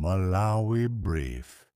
Malawi Brief.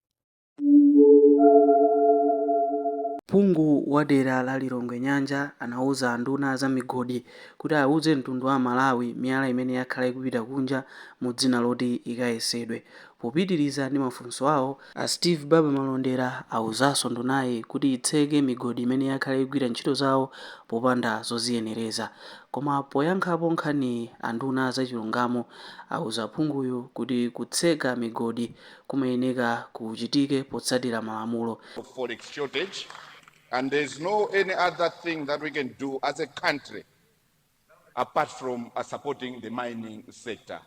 Phungu wa dera la Lilongwe Nyanja anauza nduna za migodi kuti auze mtundu wa Malawi miyala imene yakhala ikupita kunja mu dzina loti ikayesedwe. Popitiriza ndi mafunso awo, a Steve Baba Malondera awuzanso ndunayi kuti itseke migodi imene yakhala ikugwira ntchito zawo popanda zoziyenereza. Koma poyankhapo nkhani anduna zachilungamo awuza phunguyo kuti kutseka migodi kumayeneka kuchitike potsatira malamulo. And there's no any other thing that we can do as a country apart from supporting the mining sector.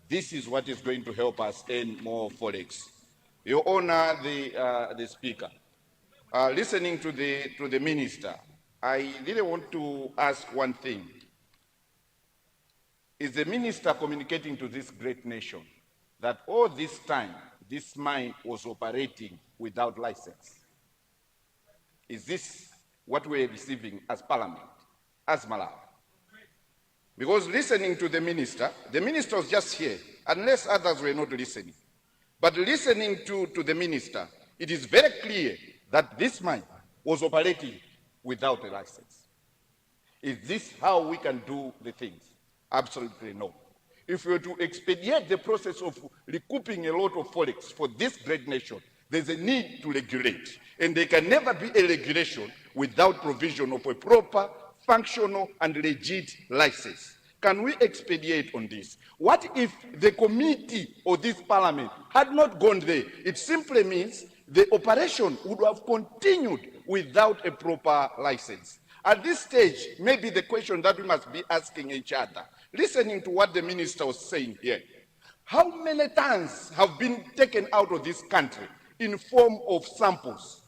This is what is going to help us earn more forex. Your Honor, the Speaker, listening to the Minister, I really want to ask one thing. Is the Minister communicating to this great nation that all this time this mine was operating without license? Is this what we're receiving as Parliament, as Malawi? Because listening to the Minister was just here, unless others were not listening. But listening to the Minister, it is very clear that this mine was operating without a license. Is this how we can do the things? Absolutely no. If we were to expedite the process of recouping a lot of forex for this great nation, there's a need to regulate. And there can never be a regulation without provision of a proper, functional, and legit license. Can we expedite on this? What if the committee or this Parliament had not gone there? It simply means the operation would have continued without a proper license. At this stage, maybe the question that we must be asking each other, listening to what the Minister was saying here, how many tons have been taken out of this country in form of samples?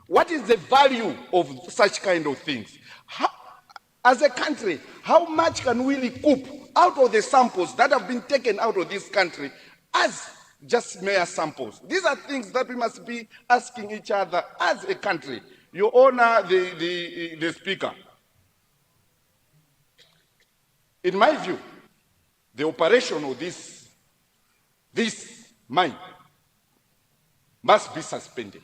What is the value of such kind of things? As a country, how much can we recoup out of the samples that have been taken out of this country as just mere samples? These are things that we must be asking each other as a country. Your Honor, the Speaker, in my view, the operation of this mine must be suspended.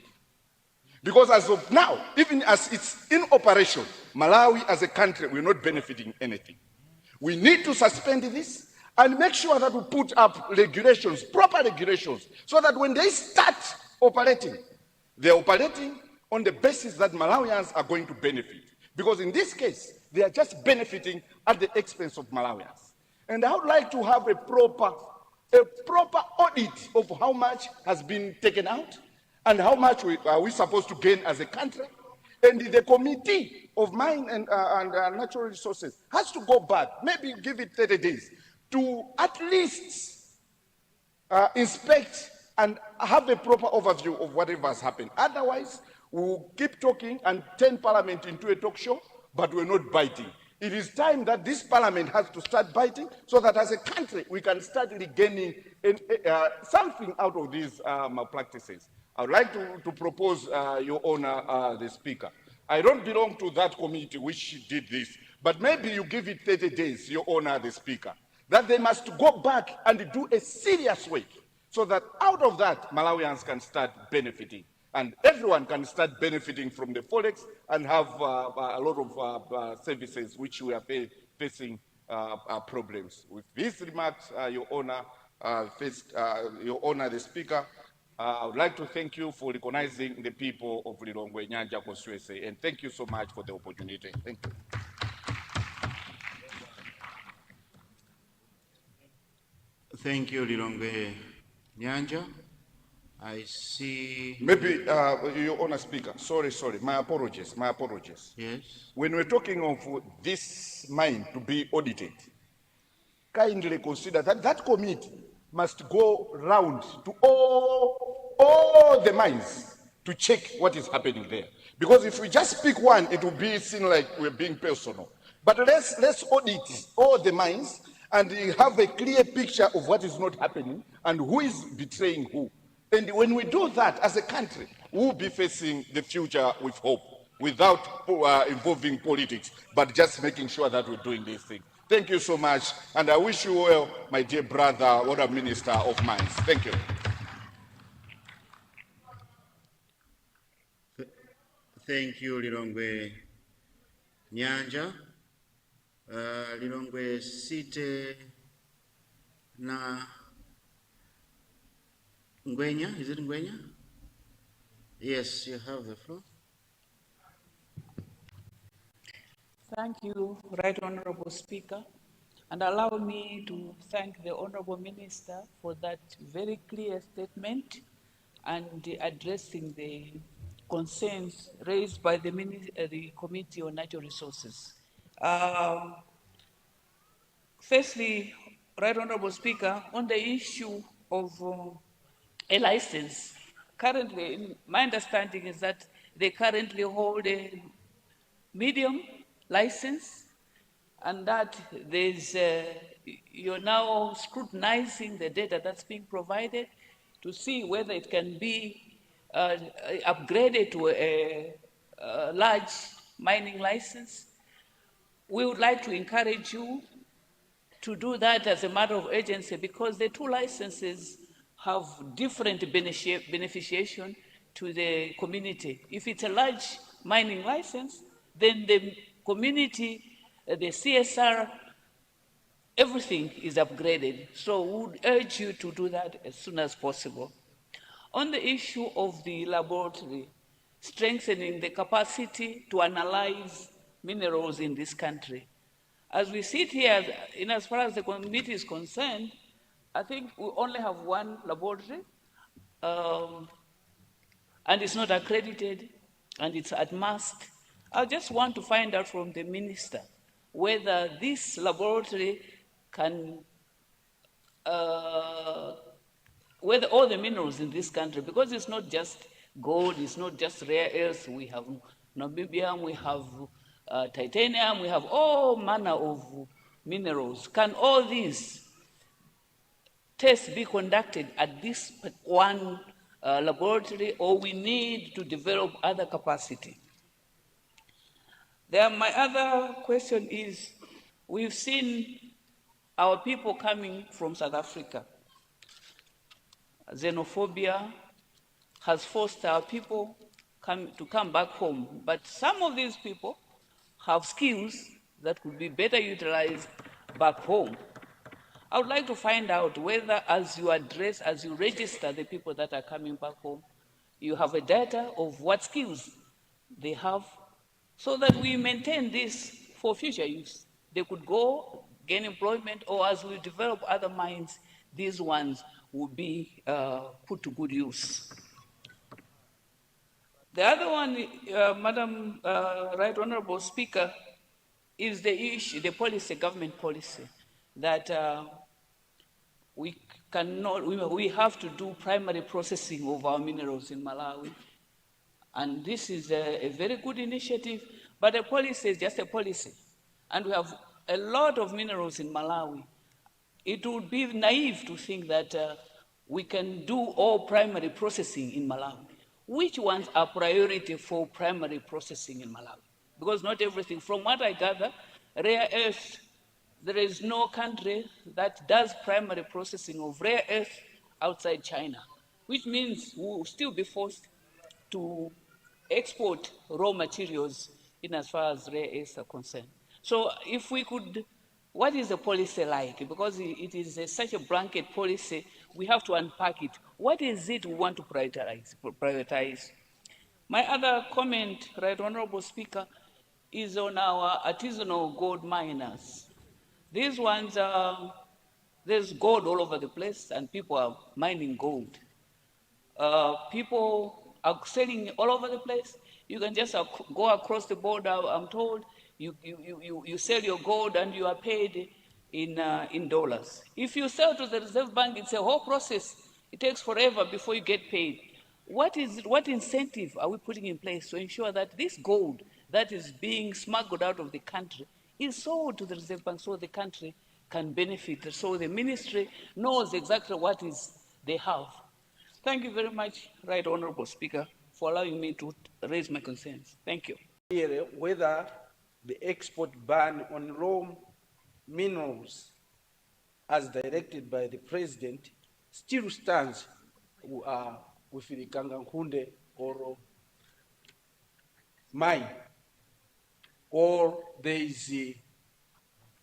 Because as of now, even as it's in operation, Malawi as a country will not benefiting anything. We need to suspend this and make sure that we put up regulations, proper regulations, so that when they start operating, they're operating on the basis that Malawians are going to benefit. Because in this case, they are just benefiting at the expense of Malawians. And I would like to have a proper audit of how much has been taken out and how much are we supposed to gain as a country. And the Committee of Mine and Natural Resources has to go back, maybe give it 30 days, to at least inspect and have a proper overview of whatever has happened. Otherwise, we'll keep talking and turn Parliament into a talk show, but we're not biting. It is time that this Parliament has to start biting so that as a country we can start regaining something out of these malpractices. I would like to propose, Your Honor, the Speaker. I don't belong to that committee which did this, but maybe you give it 30 days, Your Honor, the Speaker, that they must go back and do a serious work so that out of that, Malawians can start benefiting. And everyone can start benefiting from the forex and have a lot of services which we are facing problems. With these remarks, Your Honor, Your Honor, the Speaker, I would like to thank you for recognizing the people of Lilongwe Nyanja constituency, and thank you so much for the opportunity. Thank you. Thank you, Lilongwe Nyanja. I see. Maybe, Your Honor, Speaker, sorry, my apologies. Yes. When we're talking of this mine to be audited, kindly consider that that committee must go round to all the mines to check what is happening there. Because if we just pick one, it will be seen like we're being personal. But let's audit all the mines and have a clear picture of what is not happening and who is betraying who. And when we do that as a country, we'll be facing the future with hope, without involving politics, but just making sure that we're doing these things. Thank you so much, and I wish you well, my dear brother, what a Minister of Mines. Thank you. Thank you, Lilongwe Nyanja. Lilongwe Site na Ngwenya, is it Ngwenya? Yes, you have the floor. Thank you, Right Honorable Speaker. And allow me to thank the Honorable Minister for that very clear statement and addressing the concerns raised by the Committee on Natural Resources. Firstly, Right Honorable Speaker, on the issue of a license, currently, my understanding is that they currently hold a medium license, and that you're now scrutinizing the data that's being provided to see whether it can be upgraded to a large mining license. We would like to encourage you to do that as a matter of urgency, because the two licenses have different beneficiation to the community. If it's a large mining license, then the community, the CSR, everything is upgraded. So we would urge you to do that as soon as possible. On the issue of the laboratory, strengthening the capacity to analyze minerals in this country, as we sit here, in as far as the committee is concerned, I think we only have one laboratory, and it's not accredited, and it's at must. I just want to find out from the minister whether this laboratory can, whether all the minerals in this country, because it's not just gold, it's not just rare earths, we have niobium, we have titanium, we have all manner of minerals. Can all these tests be conducted at this one laboratory, or we need to develop other capacity? My other question is, we've seen our people coming from South Africa. Xenophobia has forced our people to come back home, but some of these people have skills that could be better utilized back home. I would like to find out whether, as you register the people that are coming back home, you have a data of what skills they have, so that we maintain this for future use. They could go gain employment, or as we develop other mines, these ones will be put to good use. The other one, Madam Right Honorable Speaker, is the issue, the policy, government policy, that we have to do primary processing of our minerals in Malawi. And this is a very good initiative, but a policy is just a policy. And we have a lot of minerals in Malawi. It would be naive to think that we can do all primary processing in Malawi. Which ones are priority for primary processing in Malawi? Because not everything, from what I gather, rare earth, there is no country that does primary processing of rare earth outside China, which means we'll still be forced to export raw materials in as far as rare earths are concerned. So if we could, what is the policy like? Because it is such a blanket policy, we have to unpack it. What is it we want to prioritize? My other comment, Right Honorable Speaker, is on our artisanal gold miners. These ones there's gold all over the place, and people are mining gold. People are selling all over the place. You can just go across the border, I'm told, you sell your gold and you are paid in dollars. If you sell to the Reserve Bank, it's a whole process. It takes forever before you get paid. What incentive are we putting in place to ensure that this gold that is being smuggled out of the country is sold to the Reserve Bank, so the country can benefit, so the ministry knows exactly what they have? Thank you very much, Right Honorable Speaker, for allowing me to raise my concerns. Thank you. Whether the export ban on raw minerals as directed by the President still stands with the Kangankunde or mine, or there is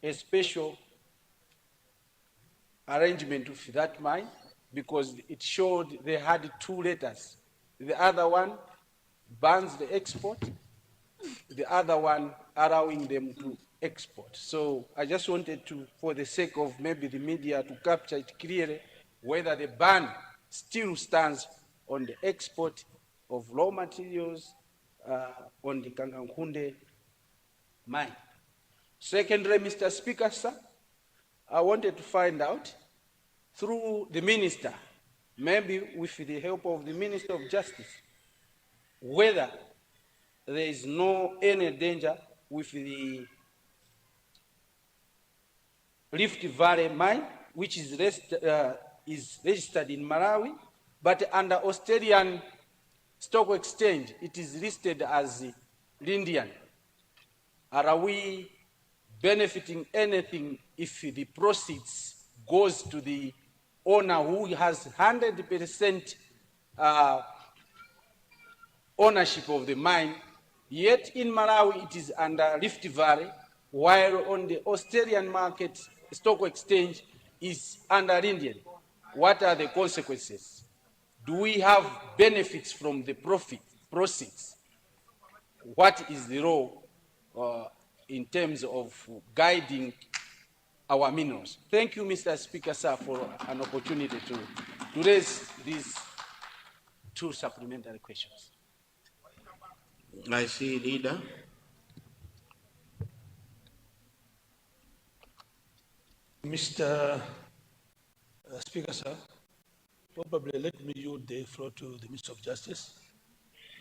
a special arrangement with that mine, because it showed they had 2 letters. The other one bans the export, the other one allowing them to export. So I just wanted to, for the sake of maybe the media, to capture it clearly, whether the ban still stands on the export of raw materials on the Kangankunde mine. Secondly, Mr. Speaker, sir, I wanted to find out through the minister, maybe with the help of the Minister of Justice, whether there is any danger with the Rift Valley mine, which is registered in Malawi, but under Australian Stock Exchange, it is listed as Lindian. Are we benefiting anything if the proceeds goes to the owner who has 100% ownership of the mine, yet in Malawi it is under Rift Valley, while on the Australian market, stock exchange is under Indian? What are the consequences? Do we have benefits from the proceeds? What is the law in terms of guiding our minerals? Thank you, Mr. Speaker, sir, for an opportunity to raise these 2 supplementary questions. I see, Leader. Mr. Speaker, sir, probably let me yield the floor to the Minister of Justice,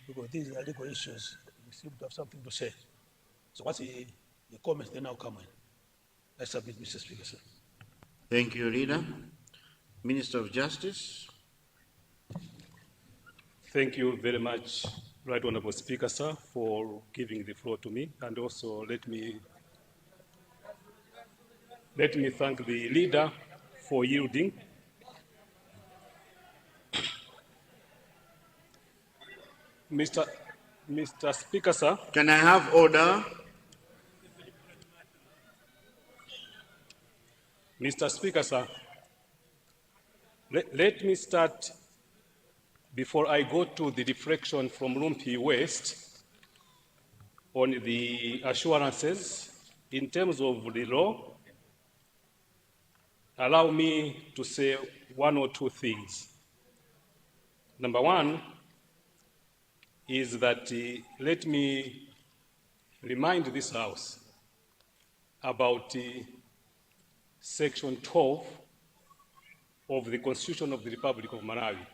because these are legal issues. We seem to have something to say. So once the comments, then I'll come in. I submit, Mr. Speaker, sir. Thank you, Leader. Minister of Justice. Thank you very much, Right Honorable Speaker, sir, for giving the floor to me. And also let me thank the leader for yielding. Mr. Speaker, sir. Can I have order? Mr. Speaker, sir, let me start, before I go to the deflection from Rumpi West, on the assurances in terms of the law. Allow me to say 1 or 2 things. Number 1 is that let me remind this House about Section 12 of the Constitution of the Republic of Malawi,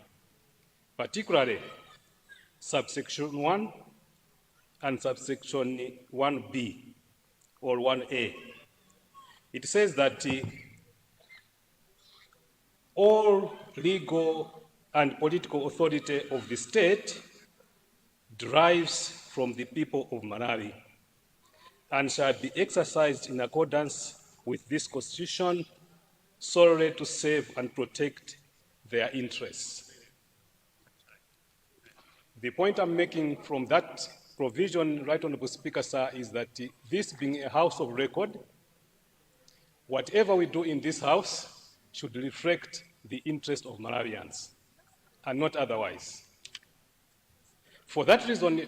particularly subsection 1 and subsection 1B or 1A. It says that all legal and political authority of the state derives from the people of Malawi and shall be exercised in accordance with this Constitution solely to save and protect their interests. The point I'm making from that provision, Right Honorable Speaker, sir, is that this being a house of record, whatever we do in this house should reflect the interest of Malawians and not otherwise. For that reason,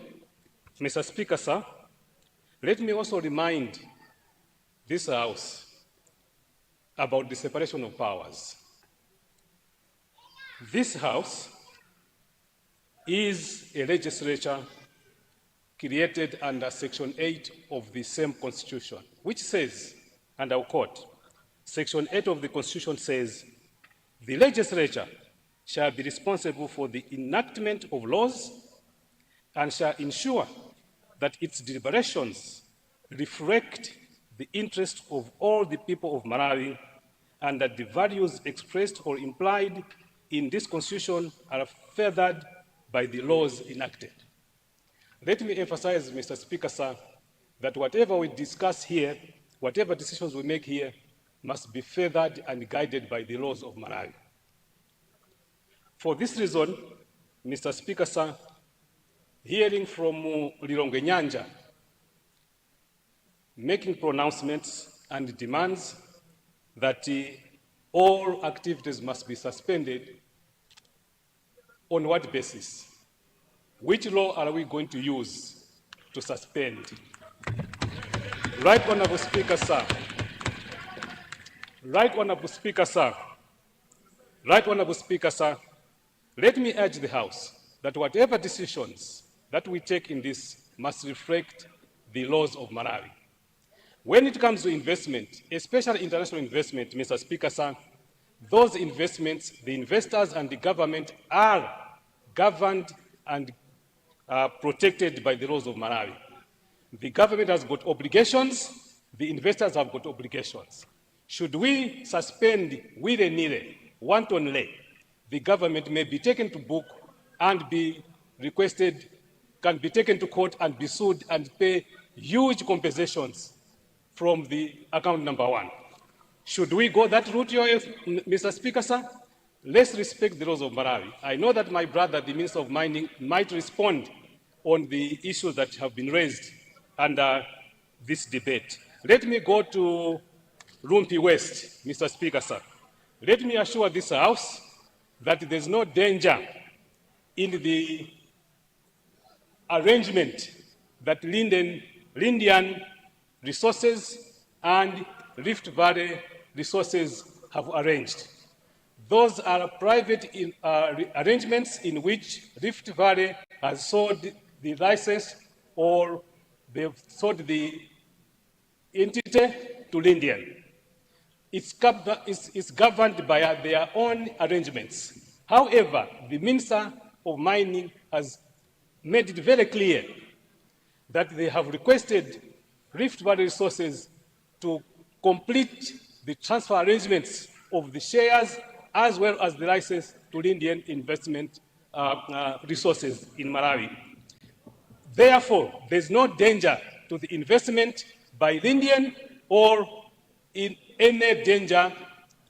Mr. Speaker, sir, let me also remind this House about the separation of powers. This House is a legislature created under Section 8 of the same Constitution, which says, and I'll quote, Section 8 of the Constitution says, "The legislature shall be responsible for the enactment of laws and shall ensure that its deliberations reflect the interest of all the people of Malawi and that the values expressed or implied in this Constitution are furthered by the laws enacted." Let me emphasize, Mr. Speaker, sir, that whatever we discuss here, whatever decisions we make here, must be furthered and guided by the laws of Malawi. For this reason, Mr. Speaker, sir, hearing from Lilongwe Nyanja, making pronouncements and demands that all activities must be suspended. On what basis? Which law are we going to use to suspend? Right Honorable Speaker, sir. Right Honorable Speaker, sir. Right Honorable Speaker, sir. Let me urge the House that whatever decisions that we take in this must reflect the laws of Malawi. When it comes to investment, especially international investment, Mr. Speaker, sir, those investments, the investors and the government are governed and protected by the laws of Malawi. The government has got obligations, the investors have got obligations. Should we suspend willy-nilly, wantonly, the government may be taken to book and be requested, can be taken to court and be sued and pay huge compensations from the account number one. Should we go that route, Mr. Speaker, sir? Let's respect the laws of Malawi. I know that my brother, the Minister of Mining, might respond on the issues that have been raised under this debate. Let me go to Rumpi West, Mr. Speaker, sir. Let me assure this House that there's no danger in the arrangement that Lindian Resources and Rift Valley Resources have arranged. Those are private arrangements in which Rift Valley has sold the license or they've sold the entity to Lindian. It's governed by their own arrangements. However, the Minister of Mining has made it very clear that they have requested Rift Valley Resources to complete the transfer arrangements of the shares as well as the license to Lindian Investment Resources in Malawi. Therefore, there's no danger to the investment by Lindian or in any danger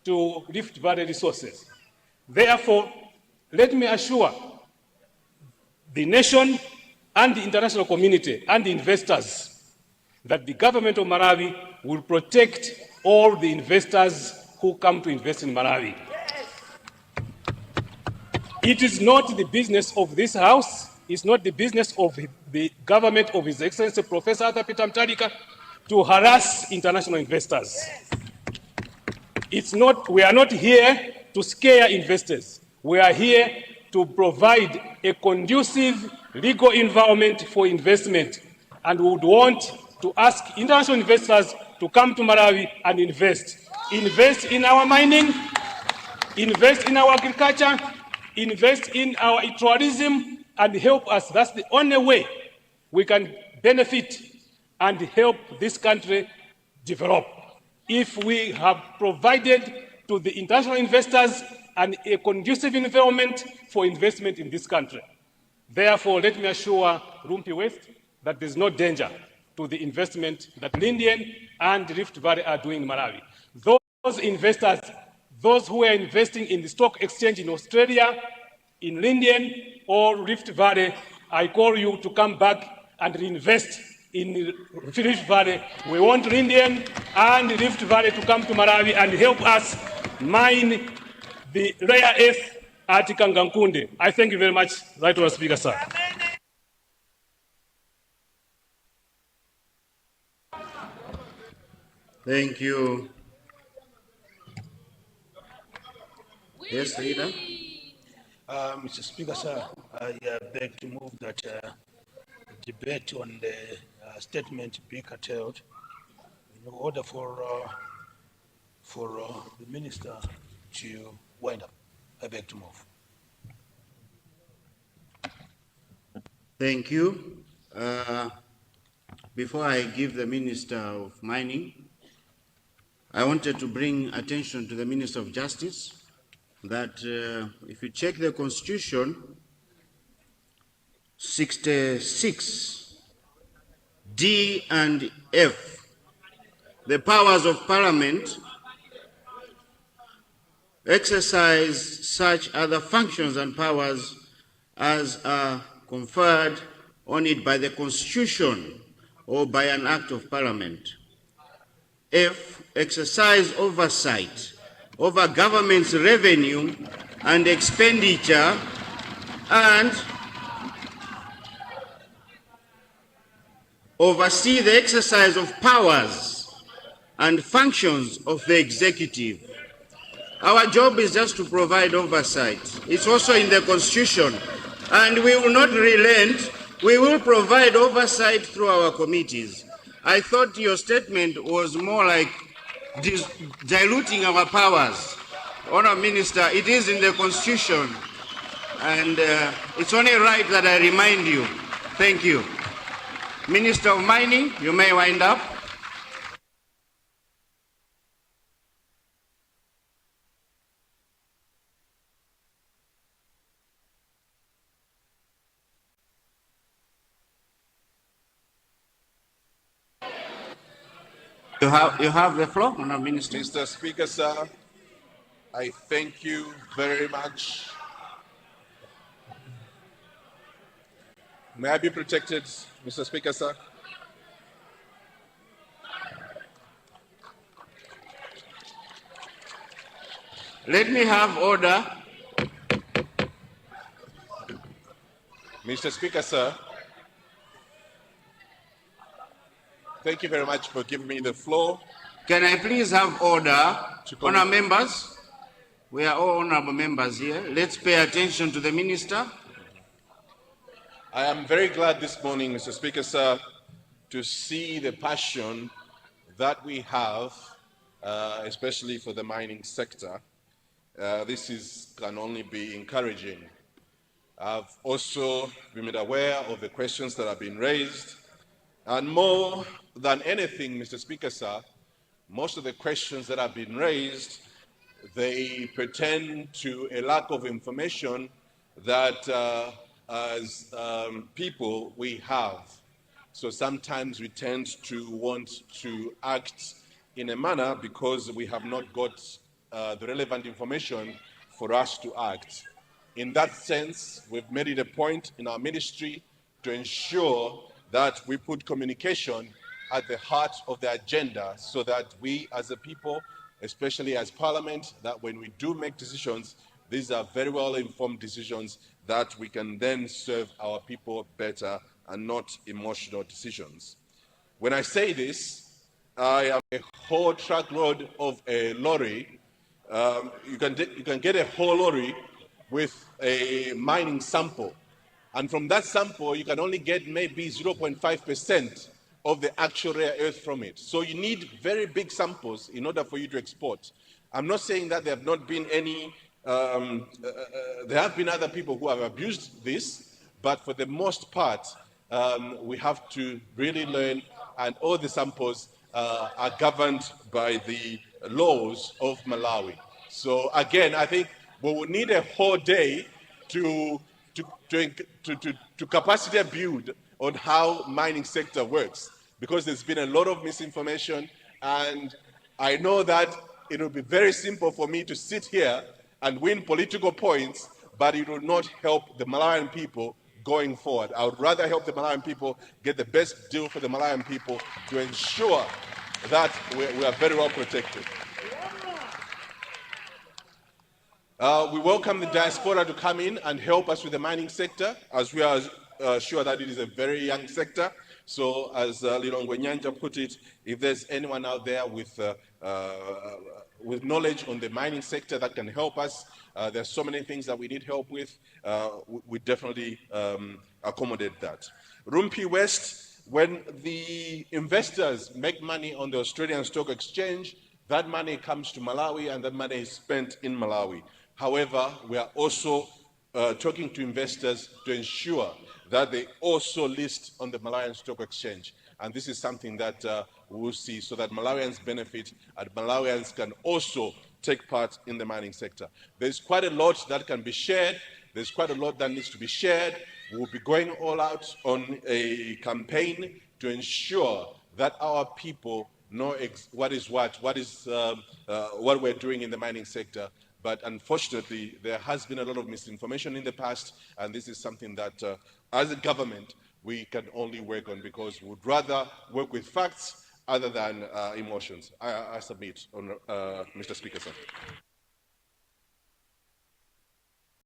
to Rift Valley Resources. Therefore, let me assure the nation and the international community and the investors that the government of Malawi will protect all the investors who come to invest in Malawi. It is not the business of this House, it's not the business of the government of His Excellency Professor Arthur Peter Mutharika to harass international investors. We are not here to scare investors. We are here to provide a conducive legal environment for investment, and we would want to ask international investors to come to Malawi and invest. Invest in our mining, invest in our agriculture, invest in our tourism, and help us. That's the only way we can benefit and help this country develop. If we have provided to the international investors a conducive environment for investment in this country. Therefore, let me assure Rumpi West that there's no danger to the investment that Lindian and Rift Valley are doing in Malawi. Those investors, those who are investing in the stock exchange in Australia, in Lindian or Rift Valley, I call you to come back and reinvest in Rift Valley. We want Lindian and Rift Valley to come to Malawi and help us mine the rare earth at Kangankunde. I thank you very much, Right Honourable Speaker, sir. Thank you. Yes, Leader. Mr. Speaker, sir, I beg to move that debate on the statement be curtailed in order for the minister to wind up. I beg to move. Thank you. Before I give the Minister of Mining, I wanted to bring attention to the Minister of Justice that if you check the Constitution, 66 D and F, the powers of Parliament exercise such other functions and powers as are conferred on it by the Constitution or by an act of Parliament. F, exercise oversight over government's revenue and expenditure and oversee the exercise of powers and functions of the executive. Our job is just to provide oversight. It's also in the Constitution, and we will not relent. We will provide oversight through our committees. I thought your statement was more like diluting our powers. Honourable Minister, it is in the Constitution, and it's only right that I remind you. Thank you. Minister of Mining, you may wind up. You have the floor, Honourable Minister. Mr. Speaker, sir, I thank you very much. May I be protected, Mr. Speaker, sir? Let me have order. Mr. Speaker, sir, thank you very much for giving me the floor. Can I please have order? Honourable members, we are all honourable members here. Let's pay attention to the Minister. I am very glad this morning, Mr. Speaker, sir, to see the passion that we have, especially for the mining sector. This can only be encouraging. I've also been made aware of the questions that have been raised, and more than anything, Mr. Speaker, sir, most of the questions that have been raised, they pertain to a lack of information that as people we have. So sometimes we tend to want to act in a manner because we have not got the relevant information for us to act. In that sense, we've made it a point in our ministry to ensure that we put communication at the heart of the agenda so that we as a people, especially as Parliament, that when we do make decisions, these are very well informed decisions that we can then serve our people better and not emotional decisions. When I say this, I am a whole truckload of a lorry. You can get a whole lorry with a mining sample. And from that sample, you can only get maybe 0.5% of the actual rare earth from it. So you need very big samples in order for you to export. I'm not saying that there have not been any, there have been other people who have abused this, but for the most part, we have to really learn, and all the samples are governed by the laws of Malawi. So again, I think we will need a whole day to capacity build on how mining sector works, because there's been a lot of misinformation, and I know that it will be very simple for me to sit here and win political points, but it will not help the Malawian people going forward. I would rather help the Malawian people get the best deal for the Malawian people to ensure that we are very well protected. We welcome the diaspora to come in and help us with the mining sector, as we are sure that it is a very young sector. So as Lilongwe Nyanja put it, if there's anyone out there with knowledge on the mining sector that can help us, there's so many things that we need help with, we definitely accommodate that. Rumpi West, when the investors make money on the Australian Stock Exchange, that money comes to Malawi and that money is spent in Malawi. However, we are also talking to investors to ensure that they also list on the Malawian Stock Exchange. And this is something that we will see, so that Malawians benefit and Malawians can also take part in the mining sector. There's quite a lot that can be shared. There's quite a lot that needs to be shared. We'll be going all out on a campaign to ensure that our people know what we're doing in the mining sector. But unfortunately, there has been a lot of misinformation in the past, and this is something that, as a government, we can only work on, because we'd rather work with facts other than emotions. I submit, on, Mr. Speaker, sir.